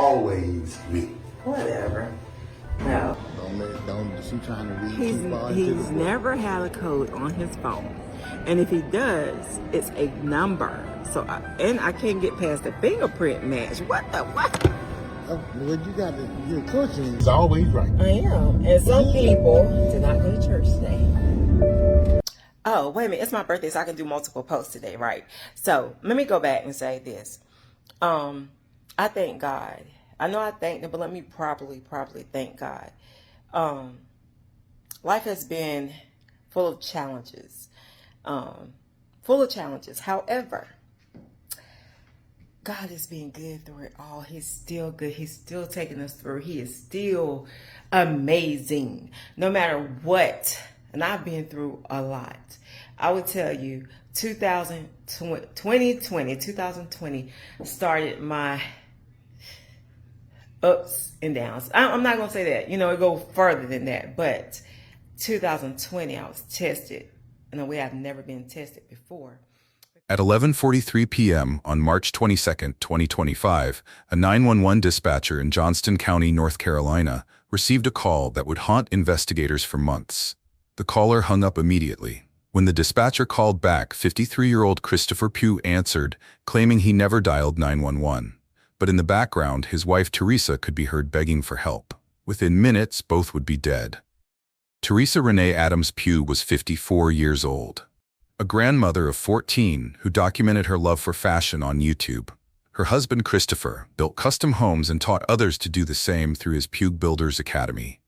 always me. Whatever. No. She trying to read He's never had a code on his phone. And if he does, it's a number. So, I can't get past the fingerprint match. What? Well, you're coaching. It's always right. I am. And some people did not go to church today. Oh, wait a minute. It's my birthday, so I can do multiple posts today, right? So, let me go back and say this. I thank God. I know I thank him, but let me properly thank God. Life has been full of challenges. However, God is being good through it all. He's still good. He's still taking us through. He is still amazing. No matter what. And I've been through a lot. I would tell you, 2020 started my ups and downs. I'm not going to say that. It go further than that. But 2020, I was tested in a way I've never been tested before. At 11:43 p.m. on March 22, 2025, a 911 dispatcher in Johnston County, North Carolina, received a call that would haunt investigators for months. The caller hung up immediately. When the dispatcher called back, 53-year-old Christopher Pugh answered, claiming he never dialed 911. But in the background, his wife Teresa could be heard begging for help. Within minutes, both would be dead. Teresa Renee Adams-Pugh was 54 years old, a grandmother of 14 who documented her love for fashion on YouTube. Her husband Christopher built custom homes and taught others to do the same through his Pugh Builders Academy.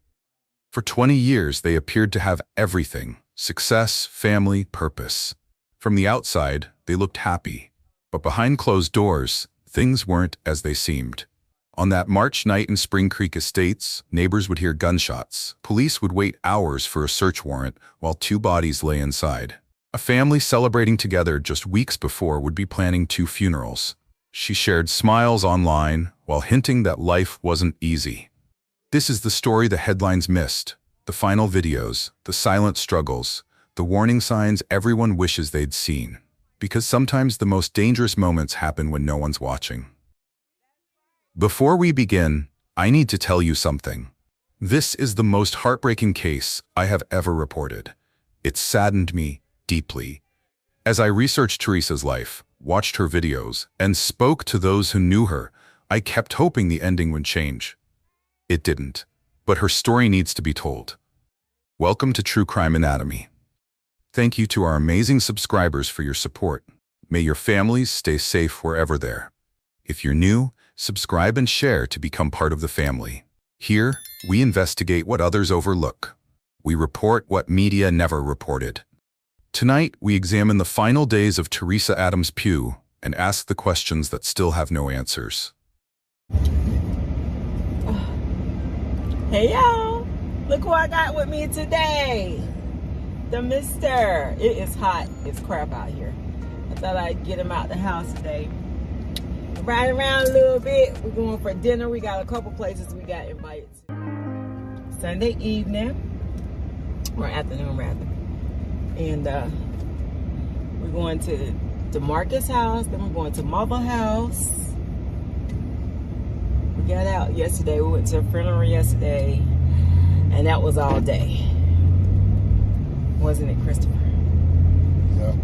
For 20 years, they appeared to have everything: success, family, purpose. From the outside, they looked happy. But behind closed doors, things weren't as they seemed. On that March night in Spring Creek Estates, neighbors would hear gunshots. Police would wait hours for a search warrant while 2 bodies lay inside. A family celebrating together just weeks before would be planning 2 funerals. She shared smiles online while hinting that life wasn't easy. This is the story the headlines missed, the final videos, the silent struggles, the warning signs everyone wishes they'd seen. Because sometimes the most dangerous moments happen when no one's watching. Before we begin, I need to tell you something. This is the most heartbreaking case I have ever reported. It saddened me deeply. As I researched Teresa's life, watched her videos, and spoke to those who knew her, I kept hoping the ending would change. It didn't, but her story needs to be told. Welcome to True Crime Anatomy. Thank you to our amazing subscribers for your support. May your families stay safe wherever they're. If you're new, subscribe and share to become part of the family. Here, we investigate what others overlook. We report what media never reported. Tonight, we examine the final days of Teresa Adams-Pugh and ask the questions that still have no answers. Hey y'all, look who I got with me today. The mister. It is hot as crap out here. I thought I'd get him out the house today. Ride around a little bit. We're going for dinner. We got a couple places we got invited to. Sunday evening, or afternoon rather. And we're going to DeMarcus' house, then we're going to Mother house. We got out yesterday. We went to a funeral yesterday, and that was all day. Wasn't it, Christopher? Yeah.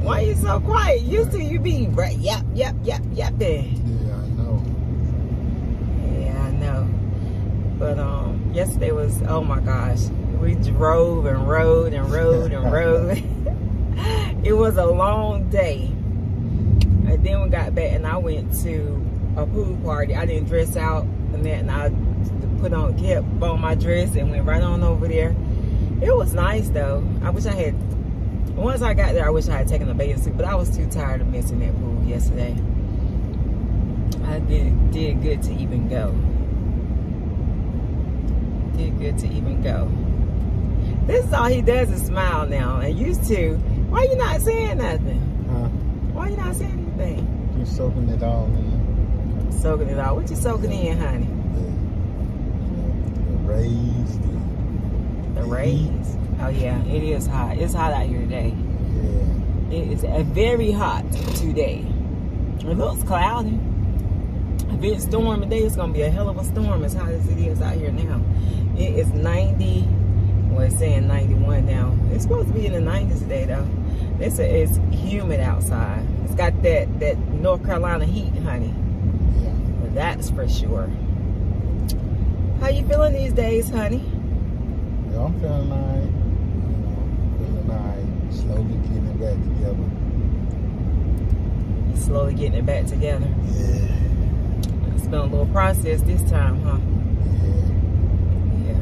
Why are you so quiet? Used to you be right, yep, then. Yeah, I know. Yeah, I know. But yesterday was, oh my gosh, we drove and rode and rode and rode. It was a long day. And then we got back and I went to a pool party. I didn't dress out and that, and I kept on my dress and went right on over there. It was nice though. I wish I had, once I got there, I wish I had taken a bathing suit, but I was too tired of missing that pool yesterday. I did good to even go. Did good to even go. This is all he does is smile now. And used to, why you not saying nothing? Huh? Why you not saying anything? You're soaking it all in. Soaking it all. What you soaking in, honey? The rays. The rays. Oh yeah, it is hot. It's hot out here today. Yeah. It is very hot today. It looks cloudy. If it's storm today, it's gonna be a hell of a storm as hot as it is out here now. It is 90, well, it's saying 91 now. It's supposed to be in the 90s today though. It's humid outside. It's got that North Carolina heat, honey. Yeah. Well, that's for sure. How you feeling these days, honey? Yeah, I'm feeling nice. Feeling nice. Slowly getting it back together. You slowly getting it back together. Yeah. It's been a little process this time, huh? Yeah.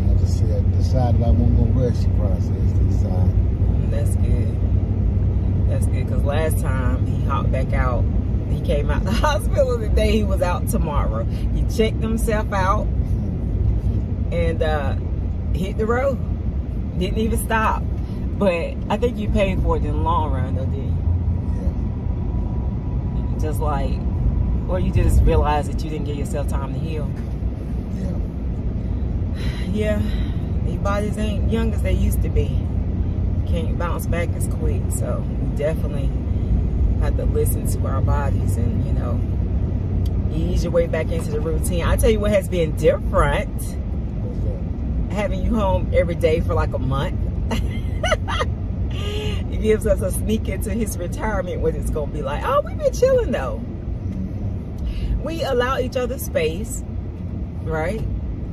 I just decided I wasn't gonna rush the process this time. That's good. That's good, because last time he hopped back out. He came out the hospital the day he was out tomorrow. He checked himself out and hit the road. Didn't even stop. But I think you paid for it in the long run, though, didn't you? Yeah. Just like, or you just realized that you didn't give yourself time to heal. Yeah. Yeah, these bodies ain't young as they used to be. Can't bounce back as quick, so we definitely have to listen to our bodies and, you know, ease your way back into the routine. I tell you what has been different, What's that? having you home every day for like a month. It gives us a sneak into his retirement, what it's gonna be like. Oh, we've been chilling though. We allow each other space, right?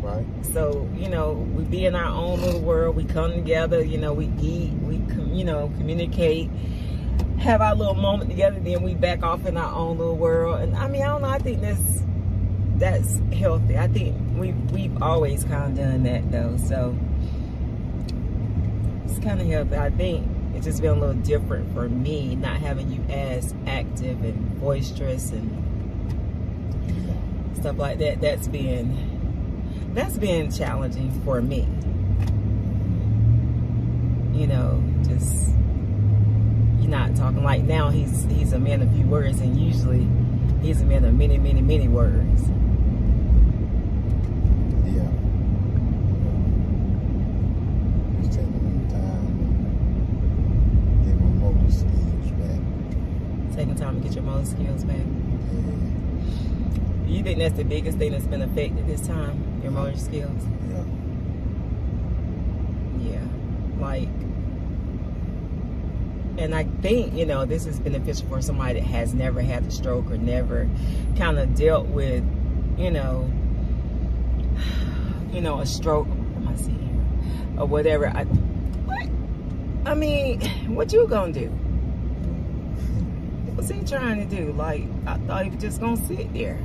Right. So, you know, we be in our own little world. We come together, you know, we eat, you know, communicate, have our little moment together, then we back off in our own little world. And I mean, I don't know, I think that's healthy. I think we've always kind of done that though. So it's kind of healthy. I think it's just been a little different for me, not having you as active and boisterous and stuff like that. That's been challenging for me. You know, just you're not talking like now. He's a man of few words, and usually he's a man of many, many, many words. Yeah. Just taking the time to get my motor skills back. Taking time to get your motor skills back. Yeah. You think that's the biggest thing that's been affected this time? Your motor skills? Yeah. Yeah. Like, and I think, you know, this is beneficial for somebody that has never had a stroke or never kind of dealt with, you know, a stroke. What am I seeing here? Or whatever. I mean, what you gonna do? What's he trying to do? Like, I thought he was just gonna sit there.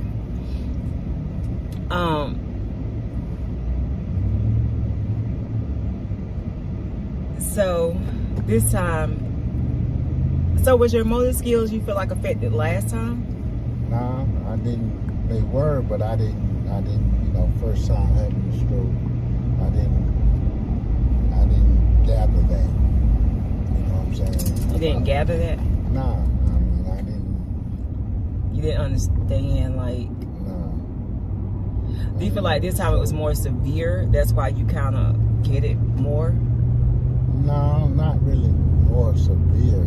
So this time, so was your motor skills, you feel like, affected last time? Nah, I didn't. They were, but I didn't. You know, first time having a stroke, I didn't gather that. You know what I'm saying? You didn't gather that? Nah, I mean, I didn't. You didn't understand, like. Nah. Do you feel like this time it was more severe? That's why you kind of get it more? No, not really more severe.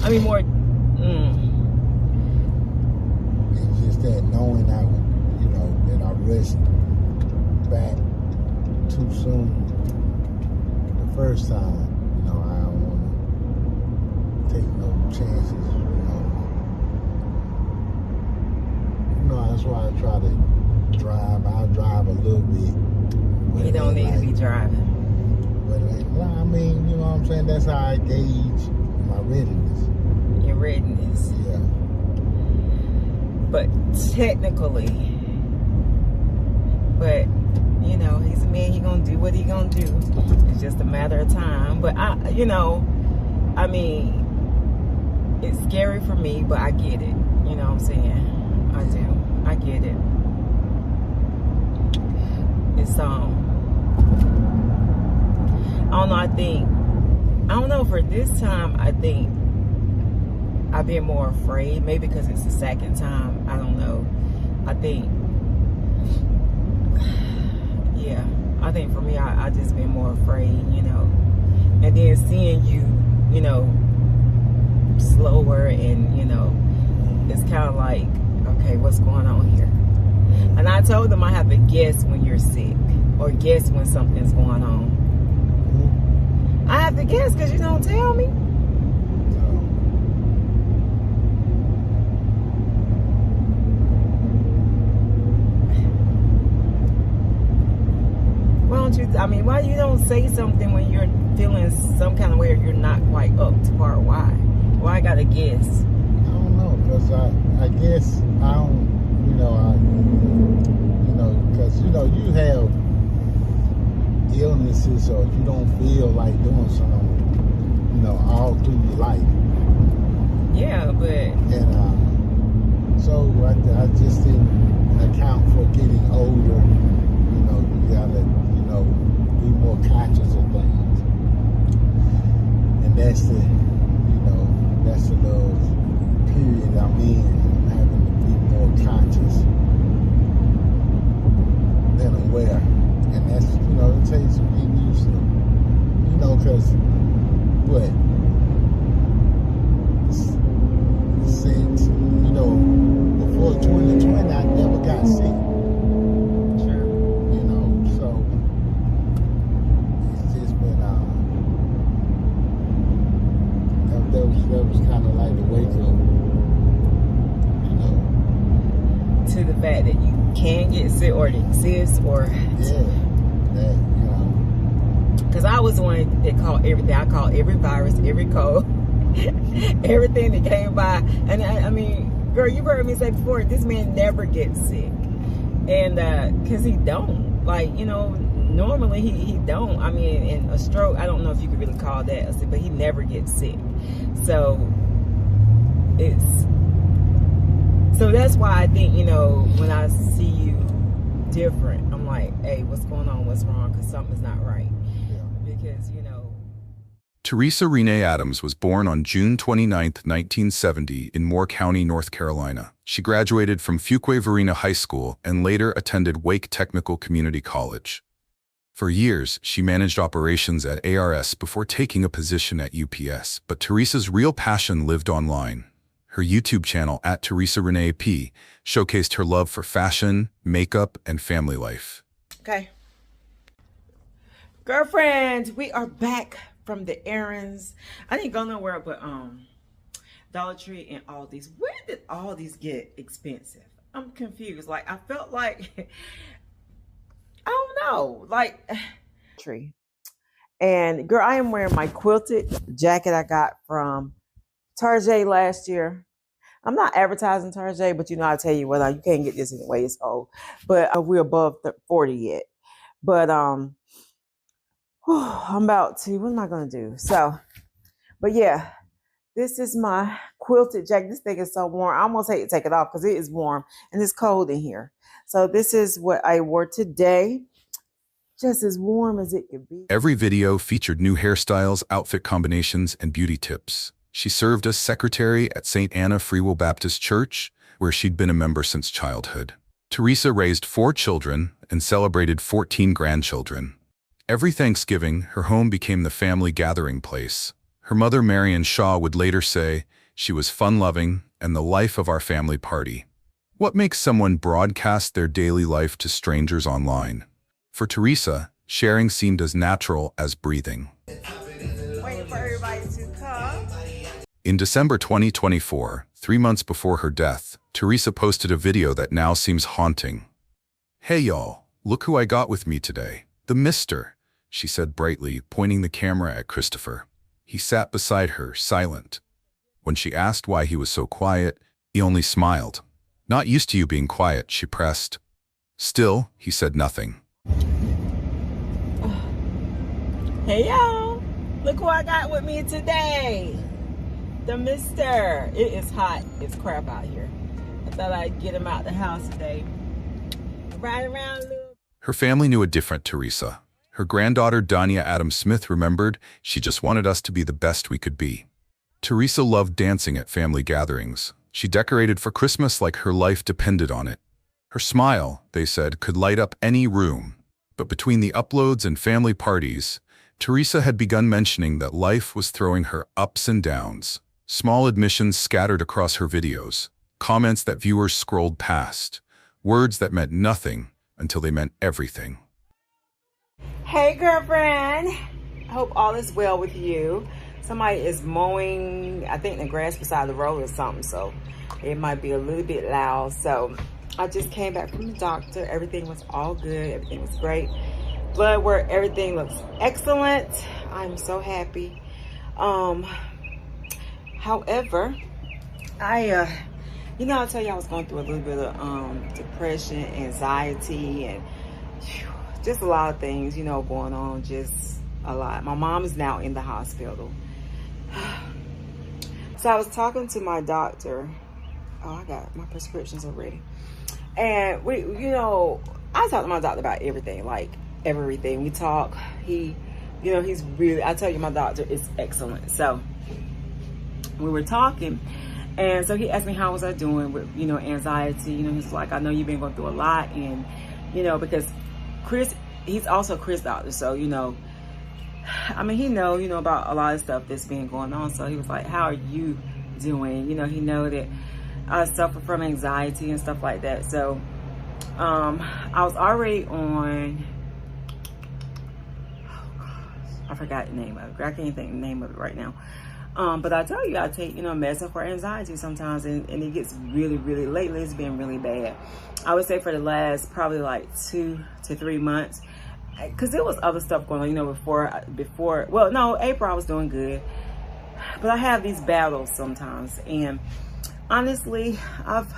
I mean, more. It's just that knowing I would, you know, that I rushed back too soon the first time. You know, I don't want to take no chances. You know, that's why I try to drive. I'll drive a little bit. You don't need to be driving. But well, I mean, you know what I'm saying? That's how I gauge my readiness. Your readiness. Yeah. But technically, you know, he's a man, he gonna do what he gonna do. It's just a matter of time. But you know, I mean, it's scary for me, but I get it. You know what I'm saying? I do. I get it. It's I don't know, I don't know, for this time, I think I've been more afraid, maybe because it's the second time, I don't know. I think, yeah, I think for me, I just been more afraid, you know. And then seeing you, you know, slower and, you know, it's kind of like, okay, what's going on here? And I told them I have to guess when you're sick or guess when something's going on. I have to guess because you don't tell me. Why don't you, I mean, why you don't say something when you're feeling some kind of way or you're not quite up to par? Why? Why I gotta guess? I don't know, because I guess I don't, because, you have illnesses or you don't feel like doing something, all through your life. Yeah, but... And so I just didn't account for getting older. You gotta, be more conscious of things. And that's the little period I'm in. I'm having to be more conscious than aware. And that's, it takes some getting used to. Because, what? Since, before 2020, I never got sick. Sure. So it's just been, that was kind of like the wake up, To the fact that you can get sick or it exists or... Yeah, that, Because I was the one that called everything. I called every virus, every cold, everything that came by. And I mean, girl, you've heard me say before, this man never gets sick. And because he don't. Like, normally he don't. I mean, in a stroke, I don't know if you could really call that a sick, but he never gets sick. So that's why I think, when I see you different, I'm like, hey, what's going on? What's wrong? Because something's not right. Because, Teresa Renee Adams was born on June 29, 1970 in Moore County, North Carolina. She graduated from Fuquay-Varina High School and later attended Wake Technical Community College. For years, she managed operations at ARS before taking a position at UPS, but Teresa's real passion lived online. Her YouTube channel, @TeresaReneeP, showcased her love for fashion, makeup, and family life. Okay. Girlfriends, we are back from the errands. I didn't go nowhere but Dollar Tree and Aldi's. Where did all these get expensive? I'm confused. Like, I felt like, I don't know, like, tree. And girl, I am wearing my quilted jacket I got from Target last year. I'm not advertising Target, but I'll tell you what, you can't get this anyway, it's old. But we're above 40 yet. But I'm about to, what am I going to do? So, but yeah, this is my quilted jacket. This thing is so warm. I almost hate to take it off because it is warm and it's cold in here. So this is what I wore today. Just as warm as it could be. Every video featured new hairstyles, outfit combinations, and beauty tips. She served as secretary at St. Anna Free Will Baptist Church, where she'd been a member since childhood. Teresa raised 4 children and celebrated 14 grandchildren. Every Thanksgiving, her home became the family gathering place. Her mother, Marion Shaw, would later say, she was fun-loving and the life of our family party. What makes someone broadcast their daily life to strangers online? For Teresa, sharing seemed as natural as breathing. Waiting for everybody to come. In December 2024, 3 months before her death, Teresa posted a video that now seems haunting. "Hey y'all, look who I got with me today. The Mister," she said brightly, pointing the camera at Christopher. He sat beside her, silent. When she asked why he was so quiet, he only smiled. "Not used to you being quiet," she pressed. Still, he said nothing. Hey y'all, look who I got with me today. The Mister. It is hot as crap out here. I thought I'd get him out the house today. Ride around a little. Her family knew a different Teresa. Her granddaughter, Danya Adams-Smith, remembered, "She just wanted us to be the best we could be." Teresa loved dancing at family gatherings. She decorated for Christmas like her life depended on it. Her smile, they said, could light up any room. But between the uploads and family parties, Teresa had begun mentioning that life was throwing her ups and downs. Small admissions scattered across her videos. comments that viewers scrolled past, words that meant nothing until they meant everything. Hey girlfriend, hope all is well with you. Somebody is mowing, I think, the grass beside the road or something, so it might be a little bit loud. So I just came back from the doctor. Everything was all good. Everything was great. Blood work, everything looks excellent. I'm so happy. However, I tell you I was going through a little bit of depression, anxiety, and just a lot of things, going on, just a lot. My mom is now in the hospital. So I was talking to my doctor. Oh, I got my prescriptions already. And I talk to my doctor about everything, like everything. We talk. He's really, I tell you, my doctor is excellent. So we were talking, and so he asked me how was I doing with, anxiety. He's like, I know you've been going through a lot, and, because Chris, he's also Chris' doctor, so, he know, about a lot of stuff that's been going on. So he was like, how are you doing? He know that I suffer from anxiety and stuff like that. So I was already on, I forgot the name of it. I can't think the name of it right now. But I tell you, I take, medicine for anxiety sometimes, and it gets really, really, lately it's been really bad. I would say for the last probably like 2 to 3 months, because there was other stuff going on, before, well, no, April I was doing good, but I have these battles sometimes, and honestly, I've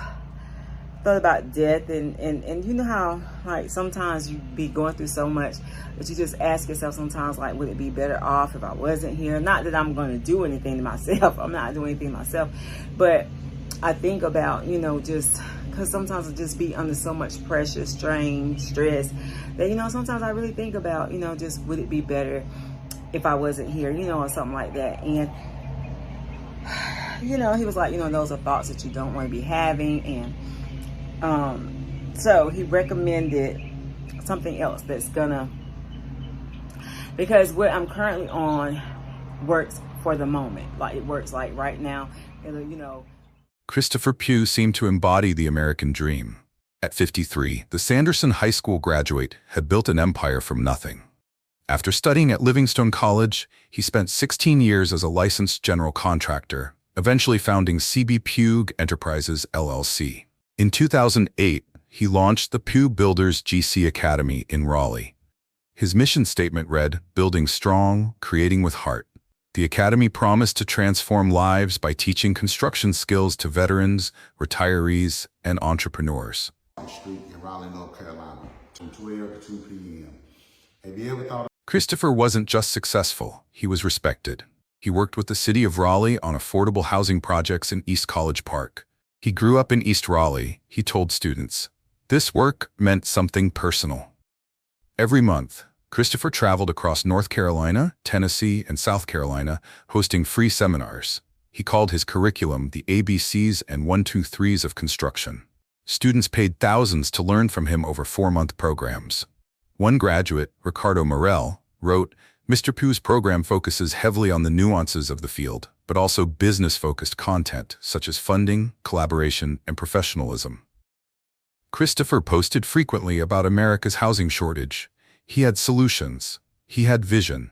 thought about death, and you know how, like, sometimes you be going through so much that you just ask yourself sometimes, like, would it be better off if I wasn't here? Not that I'm going to do anything to myself. I'm not doing anything to myself. But I think about, just because sometimes I just be under so much pressure, strain, stress, that, sometimes I really think about, just would it be better if I wasn't here, or something like that. And, he was like, those are thoughts that you don't want to be having. And so he recommended something else that's gonna, because what I'm currently on works for the moment. Like, it works like right now, Christopher Pugh seemed to embody the American dream. At 53, the Sanderson High School graduate had built an empire from nothing. After studying at Livingstone College, he spent 16 years as a licensed general contractor, eventually founding CB Pugh Enterprises, LLC. In 2008, he launched the Pugh Builders GC Academy in Raleigh. His mission statement read, "Building strong, creating with heart." The academy promised to transform lives by teaching construction skills to veterans, retirees, and entrepreneurs. Street in Raleigh, North Carolina, from 12 to 2 p.m. Have you ever thought? Christopher wasn't just successful, he was respected. He worked with the city of Raleigh on affordable housing projects in East College Park. He grew up in East Raleigh, he told students. This work meant something personal. Every month, Christopher traveled across North Carolina, Tennessee, and South Carolina, hosting free seminars. He called his curriculum the ABCs and 1-2-3s of construction. Students paid thousands to learn from him over 4-month programs. One graduate, Ricardo Morel, wrote, Mr. Pugh's program focuses heavily on the nuances of the field, but also business-focused content, such as funding, collaboration, and professionalism. Christopher posted frequently about America's housing shortage. He had solutions. He had vision.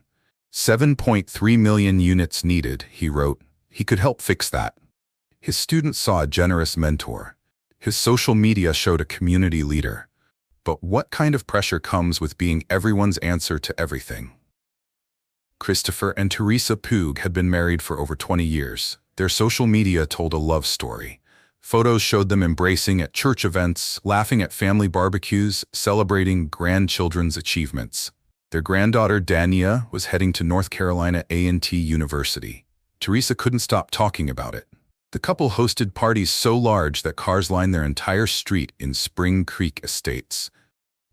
7.3 million units needed, he wrote. He could help fix that. His students saw a generous mentor. His social media showed a community leader. But what kind of pressure comes with being everyone's answer to everything? Christopher and Teresa Pugh had been married for over 20 years. Their social media told a love story. Photos showed them embracing at church events, laughing at family barbecues, celebrating grandchildren's achievements. Their granddaughter, Dania, was heading to North Carolina A&T University. Teresa couldn't stop talking about it. The couple hosted parties so large that cars lined their entire street in Spring Creek Estates.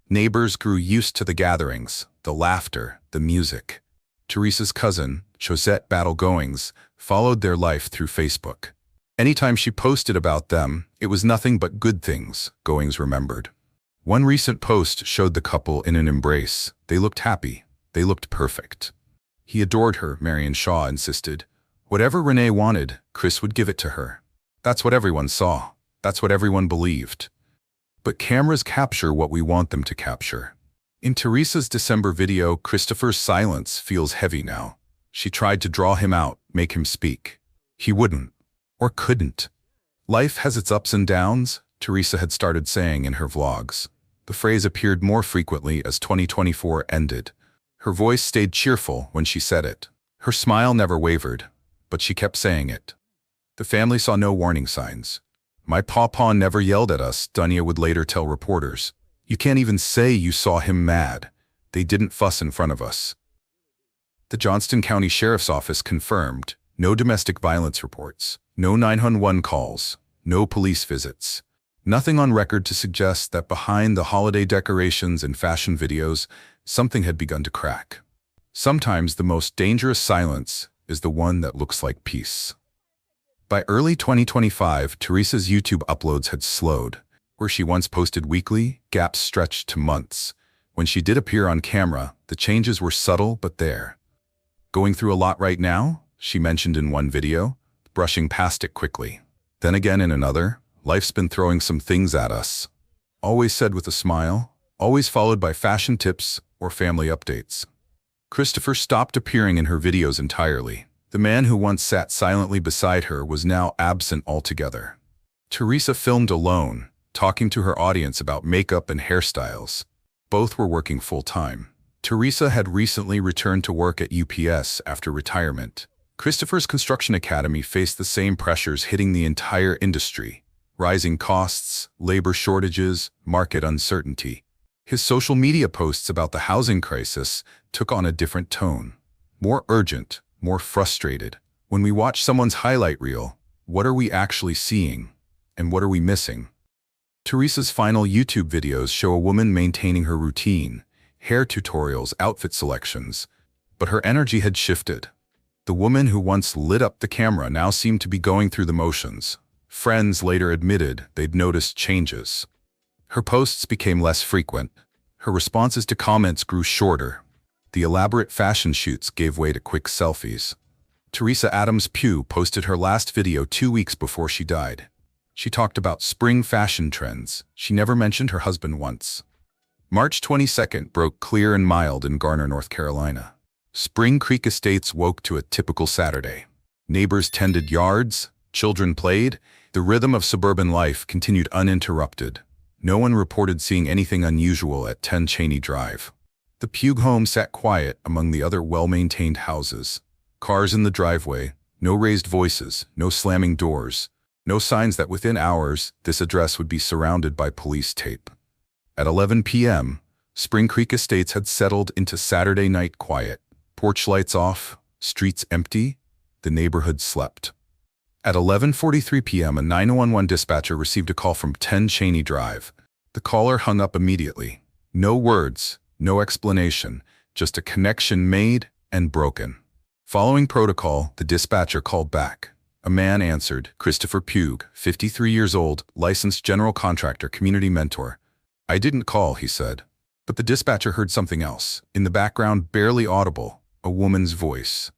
Neighbors grew used to the gatherings, the laughter, the music. Teresa's cousin, Josette Battle-Goings, followed their life through Facebook. Anytime she posted about them, it was nothing but good things, Goings remembered. One recent post showed the couple in an embrace. They looked happy. They looked perfect. He adored her, Marion Shaw insisted. Whatever Renee wanted, Chris would give it to her. That's what everyone saw. That's what everyone believed. But cameras capture what we want them to capture. In Teresa's December video, Christopher's silence feels heavy now. She tried to draw him out, make him speak. He wouldn't, or couldn't. Life has its ups and downs, Teresa had started saying in her vlogs. The phrase appeared more frequently as 2024 ended. Her voice stayed cheerful when she said it. Her smile never wavered, but she kept saying it. The family saw no warning signs. My pawpaw never yelled at us, Dunya would later tell reporters. You can't even say you saw him mad. They didn't fuss in front of us. The Johnston County Sheriff's Office confirmed no domestic violence reports, no 911 calls, no police visits. Nothing on record to suggest that behind the holiday decorations and fashion videos, something had begun to crack. Sometimes the most dangerous silence is the one that looks like peace. By early 2025, Teresa's YouTube uploads had slowed. Where she once posted weekly, gaps stretched to months. When she did appear on camera, the changes were subtle but there. Going through a lot right now, she mentioned in one video, brushing past it quickly. Then again in another, life's been throwing some things at us. Always said with a smile, always followed by fashion tips or family updates. Christopher stopped appearing in her videos entirely. The man who once sat silently beside her was now absent altogether. Teresa filmed alone, talking to her audience about makeup and hairstyles. Both were working full-time. Teresa had recently returned to work at UPS after retirement. Christopher's construction academy faced the same pressures hitting the entire industry: rising costs, labor shortages, market uncertainty. His social media posts about the housing crisis took on a different tone. More urgent, more frustrated. When we watch someone's highlight reel, what are we actually seeing? And what are we missing? Teresa's final YouTube videos show a woman maintaining her routine, hair tutorials, outfit selections, but her energy had shifted. The woman who once lit up the camera now seemed to be going through the motions. Friends later admitted they'd noticed changes. Her posts became less frequent. Her responses to comments grew shorter. The elaborate fashion shoots gave way to quick selfies. Teresa Adams-Pugh posted her last video 2 weeks before she died. She talked about spring fashion trends. She never mentioned her husband once. March 22nd broke clear and mild in Garner, North Carolina. Spring Creek Estates woke to a typical Saturday. Neighbors tended yards, children played, the rhythm of suburban life continued uninterrupted. No one reported seeing anything unusual at 10 Cheney Drive. The Pugh home sat quiet among the other well-maintained houses. Cars in the driveway, no raised voices, no slamming doors. No signs that within hours, this address would be surrounded by police tape. At 11 p.m., Spring Creek Estates had settled into Saturday night quiet. Porch lights off, streets empty, the neighborhood slept. At 11:43 p.m., a 911 dispatcher received a call from 10 Cheney Drive. The caller hung up immediately. No words, no explanation, just a connection made and broken. Following protocol, the dispatcher called back. A man answered, Christopher Pugh, 53 years old, licensed general contractor, community mentor. I didn't call, he said. But the dispatcher heard something else. In the background, barely audible, a woman's voice.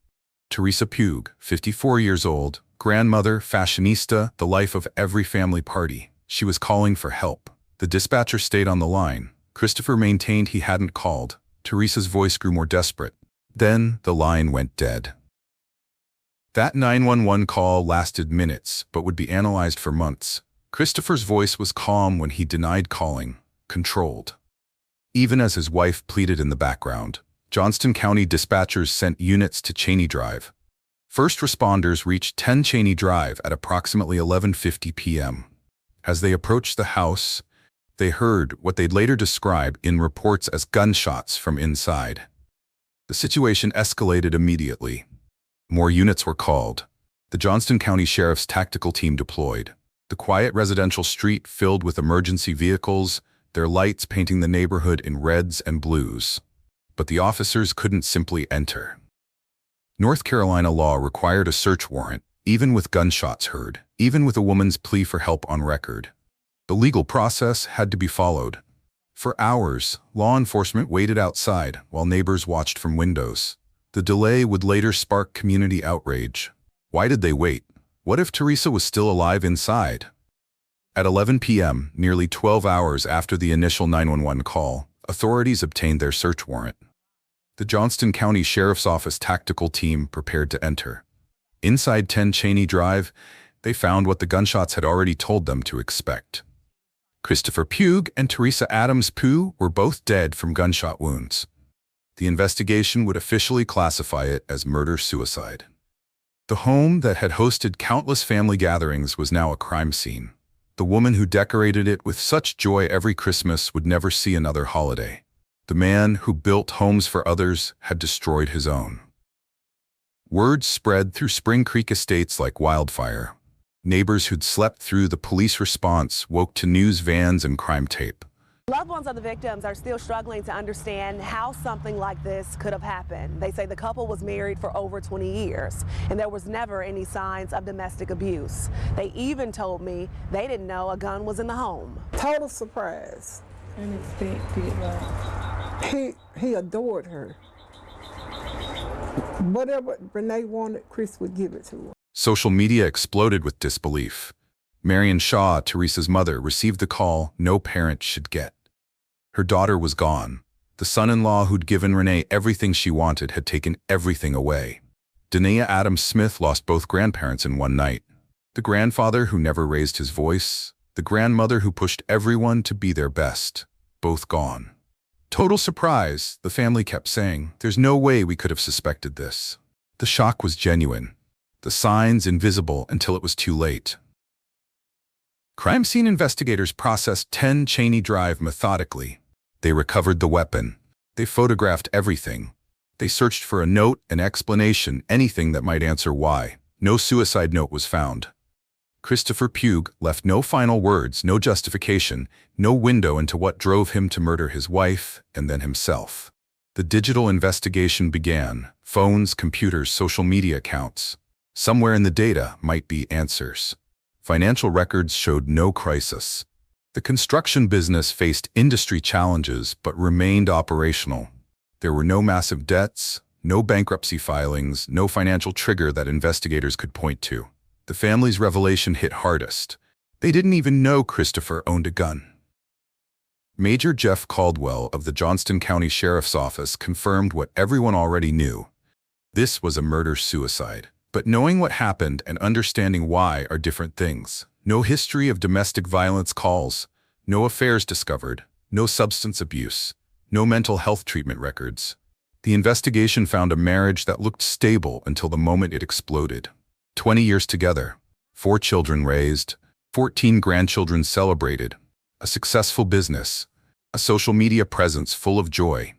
Teresa Pugh, 54 years old, grandmother, fashionista, the life of every family party. She was calling for help. The dispatcher stayed on the line. Christopher maintained he hadn't called. Teresa's voice grew more desperate. Then the line went dead. That 911 call lasted minutes, but would be analyzed for months. Christopher's voice was calm when he denied calling, controlled. Even as his wife pleaded in the background, Johnston County dispatchers sent units to Cheney Drive. First responders reached 10 Cheney Drive at approximately 11:50 p.m. As they approached the house, they heard what they'd later describe in reports as gunshots from inside. The situation escalated immediately. More units were called. The Johnston County Sheriff's tactical team deployed. The quiet residential street filled with emergency vehicles, their lights painting the neighborhood in reds and blues. But the officers couldn't simply enter. North Carolina law required a search warrant, even with gunshots heard, even with a woman's plea for help on record. The legal process had to be followed. For hours, law enforcement waited outside while neighbors watched from windows. The delay would later spark community outrage. Why did they wait? What if Teresa was still alive inside? At 11 p.m., nearly 12 hours after the initial 911 call, authorities obtained their search warrant. The Johnston County Sheriff's Office tactical team prepared to enter. Inside 10 Cheney Drive, they found what the gunshots had already told them to expect. Christopher Pugh and Teresa Adams-Pugh were both dead from gunshot wounds. The investigation would officially classify it as murder-suicide. The home that had hosted countless family gatherings was now a crime scene. The woman who decorated it with such joy every Christmas would never see another holiday. The man who built homes for others had destroyed his own. Word spread through Spring Creek estates like wildfire. Neighbors who'd slept through the police response woke to news vans and crime tape. Loved ones of the victims are still struggling to understand how something like this could have happened. They say the couple was married for over 20 years, and there was never any signs of domestic abuse. They even told me they didn't know a gun was in the home. Total surprise. Unexpected, like. He adored her. Whatever Renee wanted, Chris would give it to her. Social media exploded with disbelief. Marion Shaw, Teresa's mother, received the call no parent should get. Her daughter was gone. The son-in-law who'd given Renee everything she wanted had taken everything away. Danae Adams-Smith lost both grandparents in one night. The grandfather who never raised his voice, the grandmother who pushed everyone to be their best, both gone. Total surprise, the family kept saying. There's no way we could have suspected this. The shock was genuine. The signs invisible until it was too late. Crime scene investigators processed 10 Cheney Drive methodically. They recovered the weapon. They photographed everything. They searched for a note, an explanation, anything that might answer why. No suicide note was found. Christopher Pugh left no final words, no justification, no window into what drove him to murder his wife and then himself. The digital investigation began. Phones, computers, social media accounts. Somewhere in the data might be answers. Financial records showed no crisis. The construction business faced industry challenges but remained operational. There were no massive debts, no bankruptcy filings, no financial trigger that investigators could point to. The family's revelation hit hardest. They didn't even know Christopher owned a gun. Major Jeff Caldwell of the Johnston County Sheriff's Office confirmed what everyone already knew. This was a murder-suicide. But knowing what happened and understanding why are different things. No history of domestic violence calls, no affairs discovered, no substance abuse, no mental health treatment records. The investigation found a marriage that looked stable until the moment it exploded. 20 years together, 4 children raised, 14 grandchildren celebrated, a successful business, a social media presence full of joy.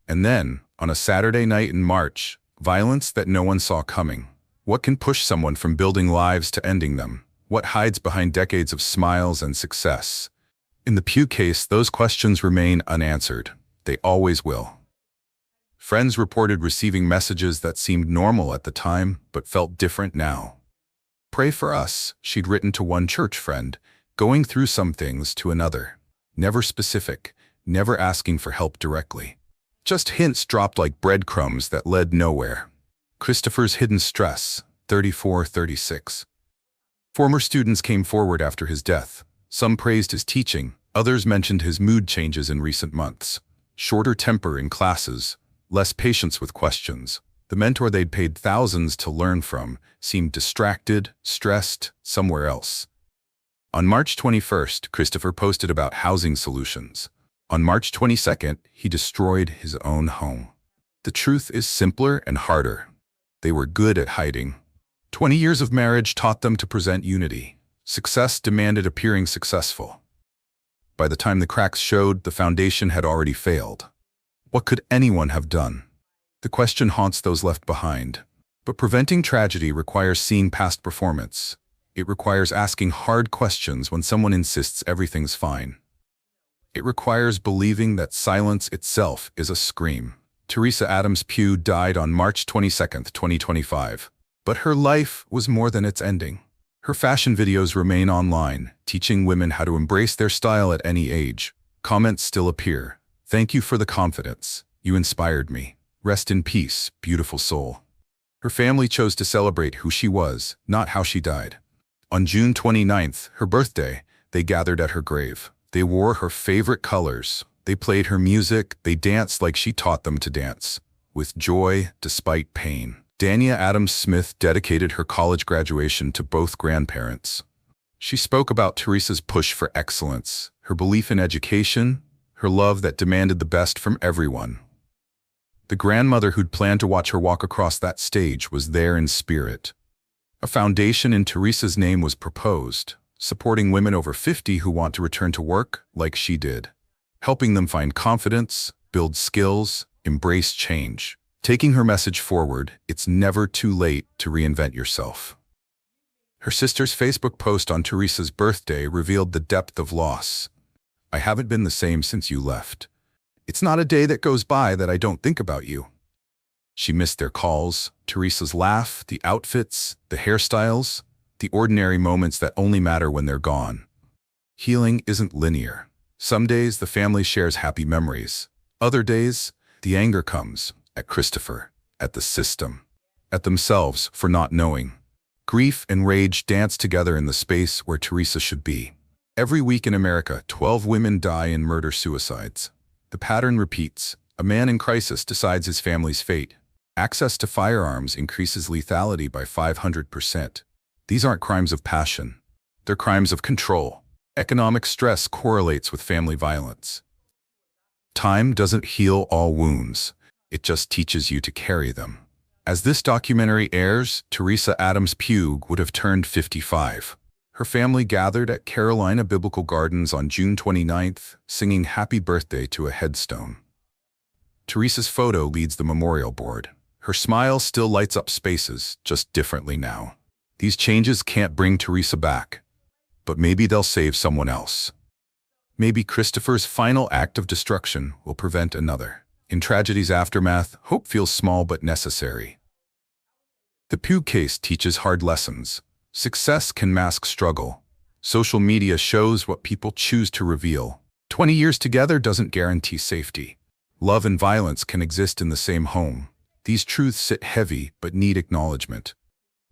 And then, on a Saturday night in March, violence that no one saw coming. What can push someone from building lives to ending them? What hides behind decades of smiles and success? In the Pugh case, those questions remain unanswered. They always will. Friends reported receiving messages that seemed normal at the time, but felt different now. "Pray for us," she'd written to one church friend, going through some things to another. Never specific, never asking for help directly. Just hints dropped like breadcrumbs that led nowhere. Christopher's hidden stress, 34-36. Former students came forward after his death. Some praised his teaching, others mentioned his mood changes in recent months. Shorter temper in classes, less patience with questions. The mentor they'd paid thousands to learn from seemed distracted, stressed, somewhere else. On March 21st, Christopher posted about housing solutions. On March 22nd, he destroyed his own home. The truth is simpler and harder. They were good at hiding. 20 years of marriage taught them to present unity. Success demanded appearing successful. By the time the cracks showed, the foundation had already failed. What could anyone have done? The question haunts those left behind. But preventing tragedy requires seeing past performance. It requires asking hard questions when someone insists everything's fine. It requires believing that silence itself is a scream. Teresa Adams-Pugh died on March 22, 2025. But her life was more than its ending. Her fashion videos remain online, teaching women how to embrace their style at any age. Comments still appear. "Thank you for the confidence. You inspired me. Rest in peace, beautiful soul." Her family chose to celebrate who she was, not how she died. On June 29th, her birthday, They gathered at her grave. They wore her favorite colors. They played her music. They danced like she taught them to dance, with joy despite pain. Dania Adams-Smith dedicated her college graduation to both grandparents. She spoke about Teresa's push for excellence, her belief in education, her love that demanded the best from everyone. The grandmother who'd planned to watch her walk across that stage was there in spirit. A foundation in Teresa's name was proposed, supporting women over 50 who want to return to work like she did, helping them find confidence, build skills, embrace change. Taking her message forward, it's never too late to reinvent yourself. Her sister's Facebook post on Teresa's birthday revealed the depth of loss. "I haven't been the same since you left. It's not a day that goes by that I don't think about you." She missed their calls, Teresa's laugh, the outfits, the hairstyles, the ordinary moments that only matter when they're gone. Healing isn't linear. Some days the family shares happy memories. Other days, the anger comes at Christopher, at the system, at themselves for not knowing. Grief and rage dance together in the space where Teresa should be. Every week in America, 12 women die in murder-suicides. The pattern repeats. A man in crisis decides his family's fate. Access to firearms increases lethality by 500%. These aren't crimes of passion. They're crimes of control. Economic stress correlates with family violence. Time doesn't heal all wounds. It just teaches you to carry them. As this documentary airs, Teresa Adams-Pugh would have turned 55. Her family gathered at Carolina Biblical Gardens on June 29th, singing happy birthday to a headstone. Teresa's photo leads the memorial board. Her smile still lights up spaces, just differently now. These changes can't bring Teresa back, but maybe they'll save someone else. Maybe Christopher's final act of destruction will prevent another. In tragedy's aftermath, hope feels small but necessary. The Pugh case teaches hard lessons. Success can mask struggle. Social media shows what people choose to reveal. 20 years together doesn't guarantee safety. Love and violence can exist in the same home. These truths sit heavy but need acknowledgement.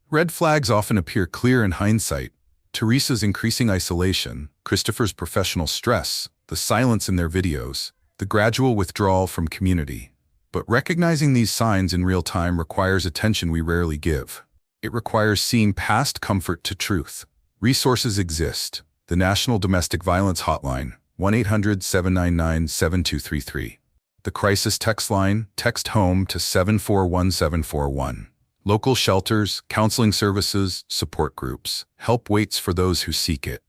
Red flags often appear clear in hindsight. Teresa's increasing isolation, Christopher's professional stress, the silence in their videos, the gradual withdrawal from community. But recognizing these signs in real time requires attention we rarely give. It requires seeing past comfort to truth. Resources exist. The National Domestic Violence Hotline, 1-800-799-7233. The Crisis Text Line, text HOME to 741741. Local shelters, counseling services, support groups. Help waits for those who seek it.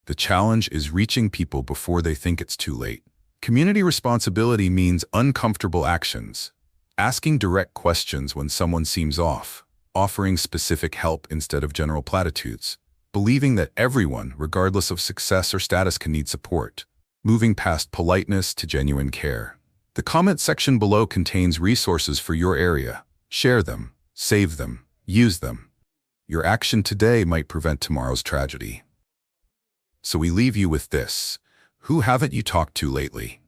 The challenge is reaching people before they think it's too late. Community responsibility means uncomfortable actions. Asking direct questions when someone seems off. Offering specific help instead of general platitudes. Believing that everyone, regardless of success or status, can need support. Moving past politeness to genuine care. The comment section below contains resources for your area. Share them, save them, use them. Your action today might prevent tomorrow's tragedy. So we leave you with this. Who haven't you talked to lately?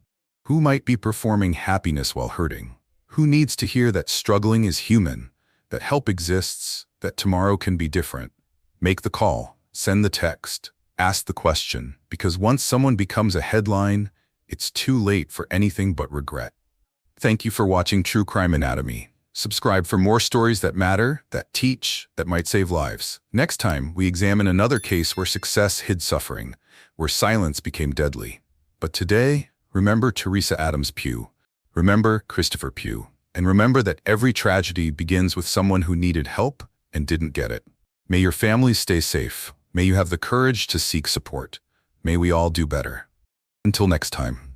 Who might be performing happiness while hurting? Who needs to hear that struggling is human, that help exists, that tomorrow can be different? Make the call, send the text, ask the question, because once someone becomes a headline, it's too late for anything but regret. Thank you for watching True Crime Anatomy. Subscribe for more stories that matter, that teach, that might save lives. Next time, we examine another case where success hid suffering, where silence became deadly. But today, remember Teresa Adams-Pugh. Remember Christopher Pugh. And remember that every tragedy begins with someone who needed help and didn't get it. May your families stay safe. May you have the courage to seek support. May we all do better. Until next time.